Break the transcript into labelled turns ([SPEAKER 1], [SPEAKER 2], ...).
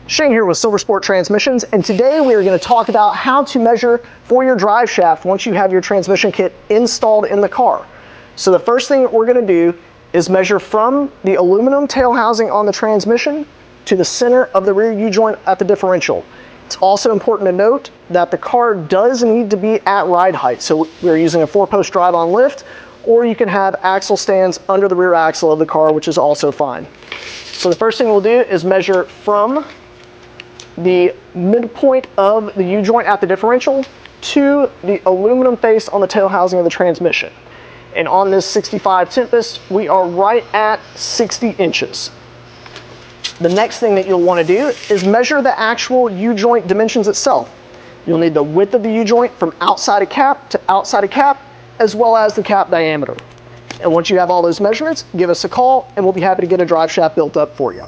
[SPEAKER 1] Shane here with Silver Sport Transmissions, and today we are going to talk about how to measure for your drive shaft once you have your transmission kit installed in the car. So the first thing that we're going to do is measure from the aluminum tail housing on the transmission to the center of the rear U-joint at the differential. It's also important to note that the car does need to be at ride height. So we're using a 4-post drive-on lift, or you can have axle stands under the rear axle of the car, which is also fine. So the first thing we'll do is measure from the midpoint of the U-joint at the differential to the aluminum face on the tail housing of the transmission. And on this 65 Tempest, we are right at 60 inches. The next thing that you'll want to do is measure the actual U-joint dimensions itself. You'll need the width of the U-joint from outside of cap to outside of cap, as well as the cap diameter. And once you have all those measurements, give us a call and we'll be happy to get a drive shaft built up for you.